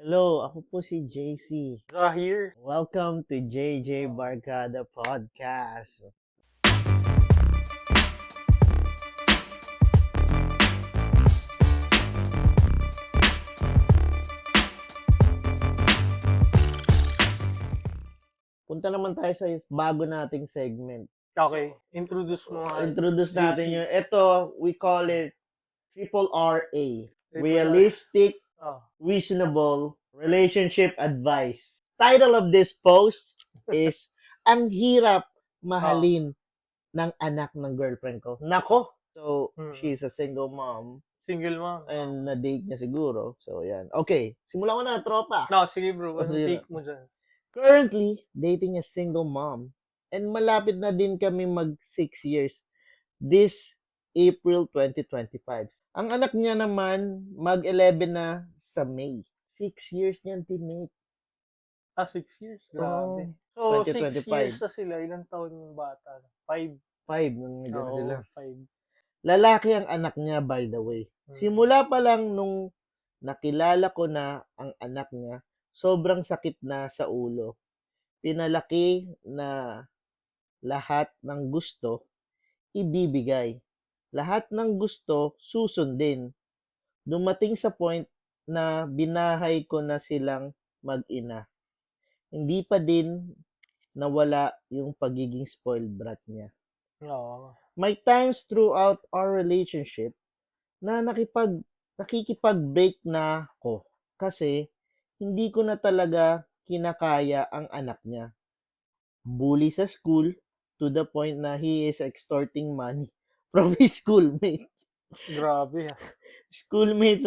Hello, ako po si JC. Zahir. Welcome to JJ Barkada Podcast. Punta naman tayo sa bago nating segment. Okay, introduce mo nga. Introduce JC. natin yung, ito, we call it Triple RA. Triple Realistic, Oh. Reasonable Relationship Advice. Title of this post is, Ang Hirap Mahalin ng Anak ng Girlfriend Ko. Nako! So, she's a single mom. Single mom. And na-date niya siguro. So, yan. Okay. Simulan ko na, tropa. No, sige bro. Anong Sige. take mo dyan? Currently, dating a single mom. And malapit na din kami mag 6 years. This April 2025. Ang anak niya naman, mag-11 na sa May. 6 years niyan tinate. 6 years? Grabe. Oo. So, 6 2025. years na sila. Ilang taon yung bata? 5? 5 nung nagano sila. 5. Lalaki ang anak niya, by the way. Simula pa lang nung nakilala ko na ang anak niya, sobrang sakit na sa ulo. Pinalaki na lahat ng gusto, ibibigay. Lahat ng gusto, susundin. Dumating sa point na binahay ko na silang mag-ina. Hindi pa din nawala yung pagiging spoiled brat niya. Oo. May times throughout our relationship na nakikipag-break na ako kasi hindi ko na talaga kinakaya ang anak niya. Bully sa school to the point na he is extorting money from his schoolmates. Grabe. Schoolmates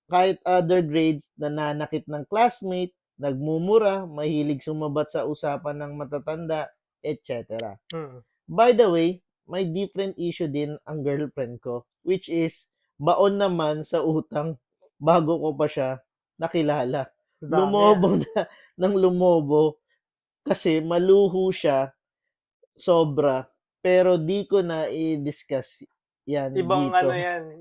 kahit other grades, nananakit ng classmate, nagmumura, mahilig sumabat sa usapan ng matatanda, etc. By the way, may different issue din ang girlfriend ko, which is baon naman sa utang bago ko pa siya nakilala. Lumobo na ng lumobo kasi maluho siya sobra, pero di ko na i-discuss yan Ibang dito.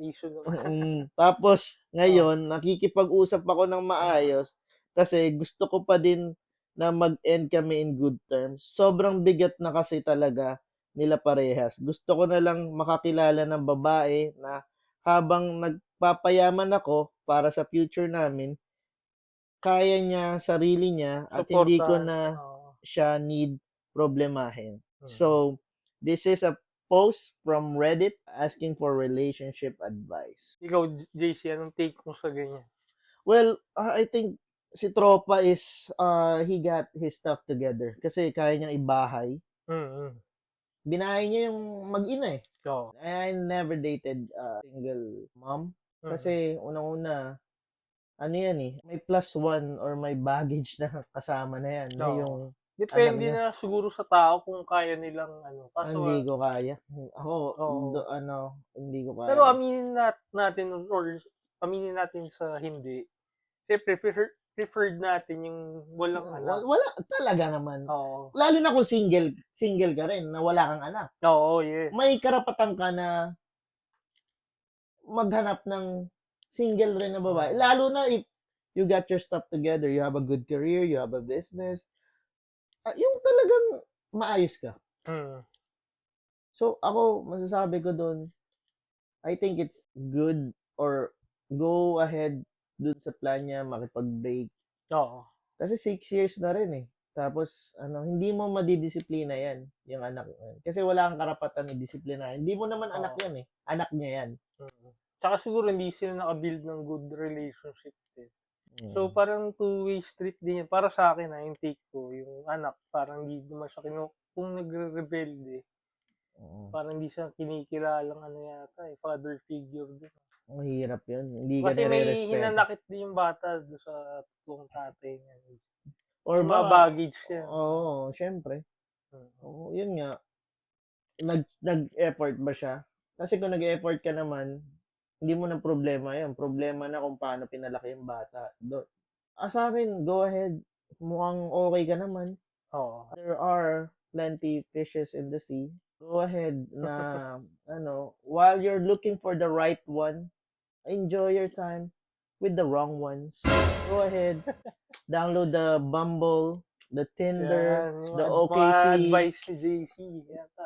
issue naman. Tapos, ngayon, nakikipag-usap ako ng maayos kasi gusto ko pa din na mag-end kami in good terms. Sobrang bigat na kasi talaga nila parehas. Gusto ko na lang makakilala ng babae na habang nagpapayaman ako para sa future namin, kaya niya, sarili niya, at hindi ko na siya need problemahin. So, this is a post from Reddit asking for relationship advice. Ikaw, JC, anong take mo sa ganyan? Well, I think si Tropa is, he got his stuff together. Kasi kaya niyang ibahay. Binahay niya yung mag-ina eh. I never dated a single mom. Kasi unang-una, ano yan eh, may plus one or may baggage na kasama na yan. Na yung depende na siguro sa tao kung kaya nilang Kaso, hindi ko kaya. Ako, hindi ko kaya. Pero aminin natin or aminin natin sa hindi. Siyempre, preferred natin yung walang anak. Wala talaga naman. Oo. Lalo na kung single ka rin na wala kang anak. Oo, yes. May karapatan ka na maghanap ng single rin na babae. Lalo na if you got your stuff together, you have a good career, you have a business, yung talagang maayos ka. So, ako, masasabi ko doon, I think it's good or go ahead dun sa plan niya, makipag-break. Oo. Kasi 6 years na rin eh. Tapos, hindi mo madidisiplina yan, yung anak yan. Kasi wala kang karapatan i-disiplina. Hindi mo naman anak yan eh. Anak niya yan. Tsaka siguro hindi sila nakabuild ng good relationship eh. So, parang two-way street din yan. Para sa akin yung take ko, yung anak, parang hindi naman siya kung nagre-rebelde, parang hindi siya kinikilalang yata father figure din. Ang hirap yun. Hindi ka Kasi may nire-respeto. hinanakit din yung bata doon sa totoong tatay niya. Or mga baggage siya. Oo, syempre. Oo, yun nga. Nag-effort ba siya? Kasi kung nag-effort ka naman, hindi mo na problema yun. Problema na kung paano pinalaki yung bata. Sa akin, go ahead. Mukhang okay ka naman. There are plenty fishes in the sea. Go ahead na, while you're looking for the right one, enjoy your time with the wrong ones. Go ahead, download the Bumble, the Tinder, Yan, yung the mga OKC. advice ni JC. Yata.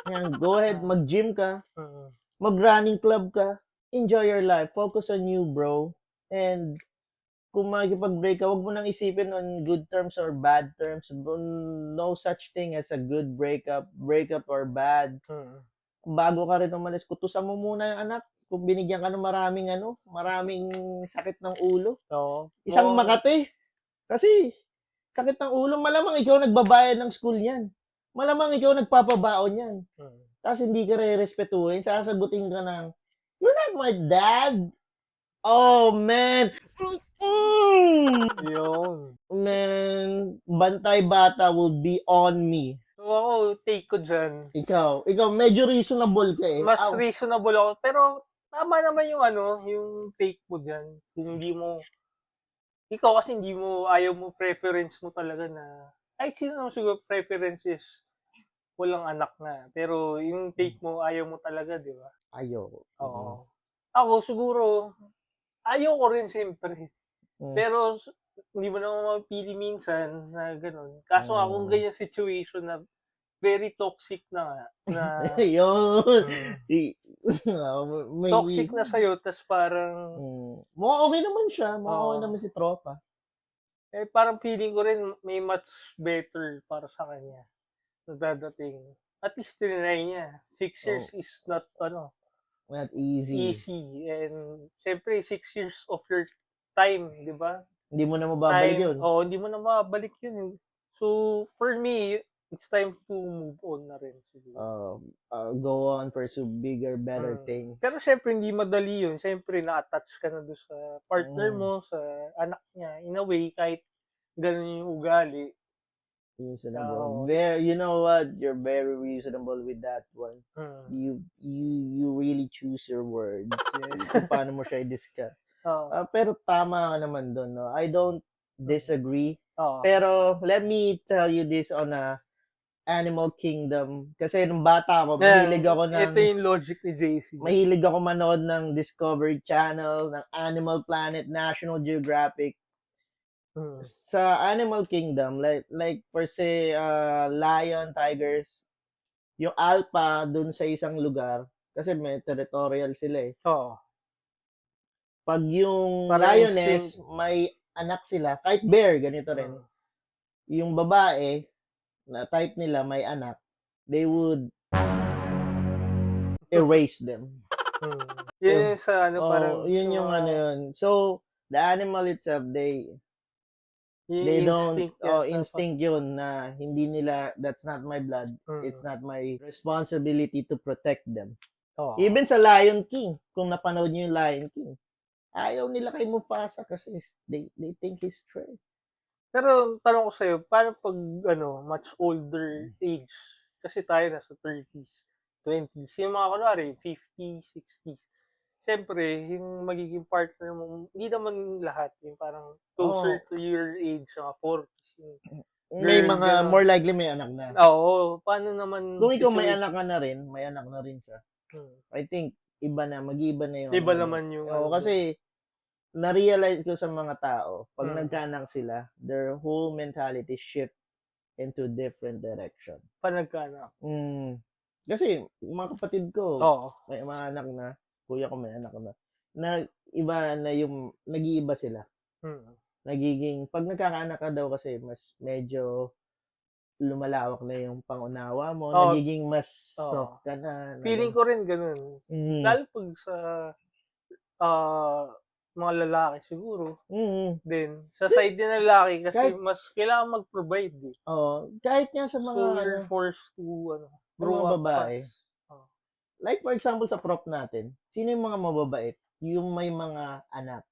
Yan, go ahead, Ah. mag-gym ka, Mm. mag-running club ka, enjoy your life, focus on you, bro. And kung makikipag-break ka, wag mo nang isipin on good terms or bad terms. No such thing as a good breakup or bad. Mm. Bago ka rin umalis, kutusan mo muna yung anak. Kung binigyan ka ng maraming sakit ng ulo. Oo. Isang Oo. Makati. Kasi, sakit ng ulo, malamang ikaw nagbabayad ng school niyan. Malamang ikaw nagpapabaon yan. Mm. Tapos hindi ka re-respetuhin, sasagutin ka ng, "You're not my dad." Oh, man. Yun. Man, bantay bata will be on me. So ako, take ko dyan. Ikaw medyo reasonable ka eh. Mas reasonable ako. Pero tama naman yung yung take mo dyan. Kung hindi mo, ikaw kasi ayaw mo, preference mo talaga na, kahit sino naman siguro preference is walang anak na. Pero yung take mo, ayaw mo talaga, di ba? Ayoko. Oo. Ako siguro, ayaw ko rin siyempre. Pero hindi mo naman mapili minsan na gano'n. Kaso nga kung ganyan situation na very toxic na nga, na Yun. toxic na sa'yo, tas parang, Mukhang okay naman siya. Mukhang okay Oo. naman si tropa. parang feeling ko rin may much better para sa kanya na dadating. At least tinry niya. 6 years is not, Not easy. easy. And syempre, 6 years of your time, di ba? Hindi mo na mababalik yun. Hindi mo na mababalik yun. So, for me, it's time to move on na rin siguro. Go on, pursue bigger, better things. Pero syempre, hindi madali yun. Syempre, na-attach ka na doon sa partner mo, sa anak niya. In a way, kahit ganun yung ugali. Reasonable. You know what? You're very reasonable with that one. You really choose your words. Kung paano mo siya i-discuss. Pero tama ka naman doon, no? I don't disagree. Pero let me tell you this on a Animal Kingdom. Kasi nung bata ako, mahilig ako ng... Ito yung logic ni JC. Mahilig ako manood ng Discovery Channel, ng Animal Planet, National Geographic. Sa Animal Kingdom, like per se, lion, tigers, yung alpha dun sa isang lugar, kasi may territorial sila eh. Pag yung Parang lioness, may anak sila, kahit bear, ganito rin. Yung babae, na type nila may anak, they would erase them. Yun sa parang... Yun yung yun. So, the animal itself, they don't instinct yun na hindi nila, that's not my blood, it's not my responsibility to protect them. Even sa Lion King, kung napanood nyo yung Lion King, ayaw nila kay Mufasa kasi they think he's stray. Pero tanong ko sa'yo, paano pag much older age? Kasi tayo nasa 30s, 20s, yung mga kunwari 50s, 60s. Siyempre, yung magiging partner mo, hindi naman lahat, yung parang closer to your age, mga 40s. May mga, more likely may anak na. Oo, paano naman... Kung ikaw may anak ka na rin, may anak na rin siya. I think, mag-iiba na yung... Iba naman yung... kasi, na-realize ko sa mga tao, pag nagkaanak sila, their whole mentality shift into different direction. Pa nagkaanak? Kasi, mga kapatid ko, may mga anak na, kuya ko may anak na iba na yung, nag-iiba sila. Nagiging, pag nagkakaanak ka daw kasi, mas medyo lumalawak na yung pangunawa mo, nagiging mas soft ka na. Feeling ko rin ganun. Lalo pag sa mga lalaki siguro. Then, sa side din ng lalaki, kasi mas kailangan mag-provide eh. Kahit nga sa mga... So, you're forced to grow up babae. Like for example sa prop natin, sino yung mga mababait? Yung may mga anak.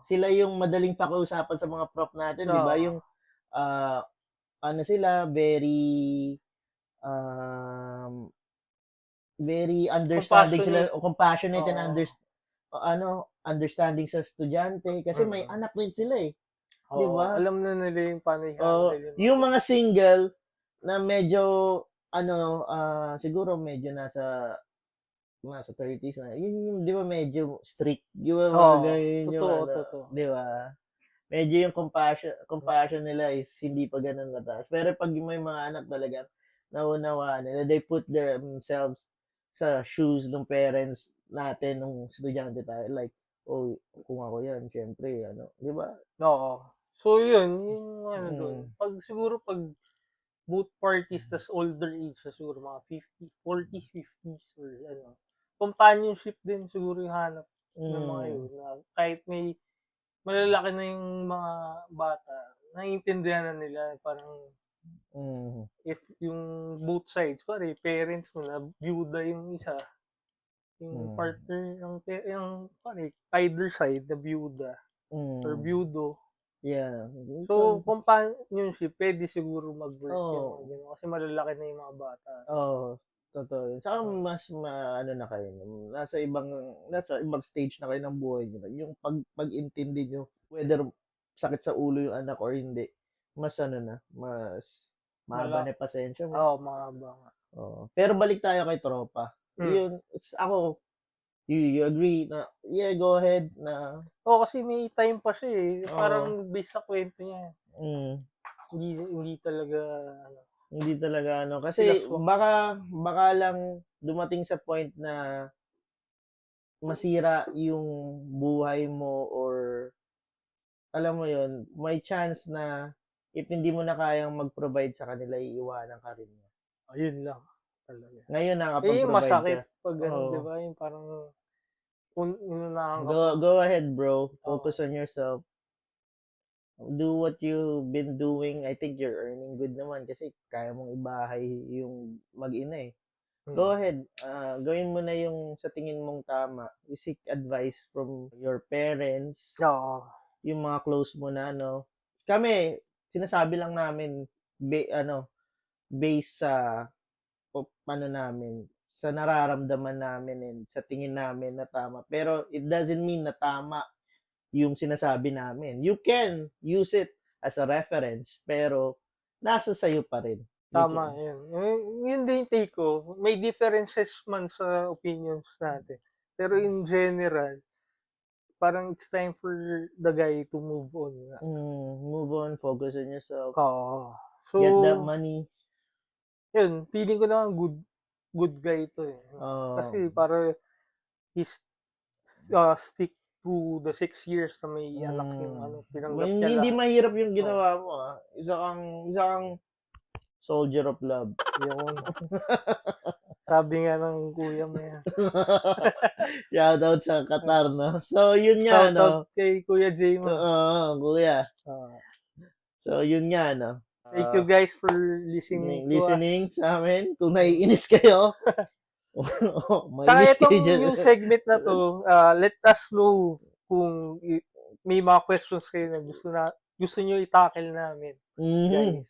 Sila yung madaling pakiusapan sa mga prop natin, di ba? Yung sila very understanding sila, compassionate and understanding sa estudyante kasi may anak din sila eh. Di ba? Alam na nila yung paano i-handle. Yung mga single na medyo siguro medyo nasa nasa 30s na, yun yung, di ba, medyo strict. Di ba, mga Oo, ganyan yung, totoo, ano, totoo. di ba? Medyo yung compassion nila is hindi pa ganun mataas. Pero pag may mga anak talaga, naunawaan nila, they put themselves sa shoes ng parents natin nung estudyante tayo. Like, oh, kung ako yan, syempre, ano, di ba? Oo. So, yun, yung ano doon. Mm. Pag both parties, tas older age na siguro, mga 50, 40s, 50s, or ano. Companionship din siguro yung hanap ng mga Mm. yun. Na kahit may malalaki na yung mga bata, naiintindihan na nila, parang Mm. if yung both sides, pare, parents mo na, byuda yung isa, yung Mm. partner, yung pare, either side na byuda, or Mm. byudo. Yeah. So, companionship, pwede siguro mag-work yung mga Oh, ganun. Kasi malalaki na yung mga bata. oh, totoo yun. Saka Oh, mas ano na kayo, nasa ibang stage na kayo ng buhay niyo. Yung pag-intindi niyo whether sakit sa ulo yung anak or hindi, mas ano na, mas mahaba mala, na yung pasensya mo. oh, mahaba nga. Oo. Pero balik tayo kay tropa. Mm. Yun, ako, you agree na, yeah, go ahead na, Oh, kasi may time pa siya eh. oo, Parang based sa kwento niya. mm, Hindi talaga, ano, hindi talaga ano, sila kasi swak. baka lang dumating sa point na masira yung buhay mo or alam mo yon, may chance na if hindi mo na kayang mag-provide sa kanila, iiwanan ka rin niya. Ayun lang. Talaga. Ngayon Eh, yung nakakapag-provide ka. masakit pag ganun, di Oo. ba? Yung parang, inunahan ka pa. Go ahead, bro. Oo. Focus on yourself. Do what you've been doing. I think you're earning good naman kasi kaya mong ibahay yung mag-ina eh. Go Mm. ahead. Gawin mo na yung sa tingin mong tama. You seek advice from your parents, Oo. yung mga close mo na, no? Kami, sinasabi lang namin, based sa paano namin, sa nararamdaman namin and sa tingin namin na tama. Pero it doesn't mean na tama yung sinasabi namin. You can use it as a reference, pero nasa sayo pa rin. Tama, yun. Yun din yung take ko. May differences man sa opinions natin. Pero in general, parang it's time for the guy to move on. Move on, focus on yourself, Oo. get that So, money. yun, feeling ko naman good guy to eh. Kasi para he's stick to the 6 years na may anak yung ano, tinanggap niya Hindi lahat. mahirap yung Oo. ginawa mo, ah. Isa kang soldier of love. Yun. Sabi nga ng kuya mo yan. Shoutout sa Qatar, no? So, yun nga, Shout out no? kay Kuya Jay mo. Oo, kuya. Ah, So, yun nga, no? thank you guys for listening to us. Listening sa amin. Kung naiinis kayo, Saka mainis kayo itong dyan. new segment na to, let us know kung may mga questions kayo na gusto nyo i-tackle namin, guys.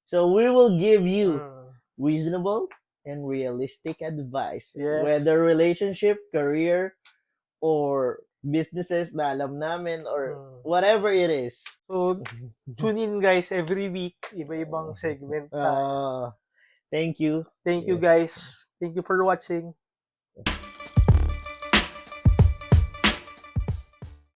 So, we will give you Mm. reasonable and realistic advice. Yes. Whether relationship, career, or businesses na alam namin, or whatever it is. So, tune in guys every week. Iba-ibang segment tayo. Thank you. Thank you guys. Thank you for watching.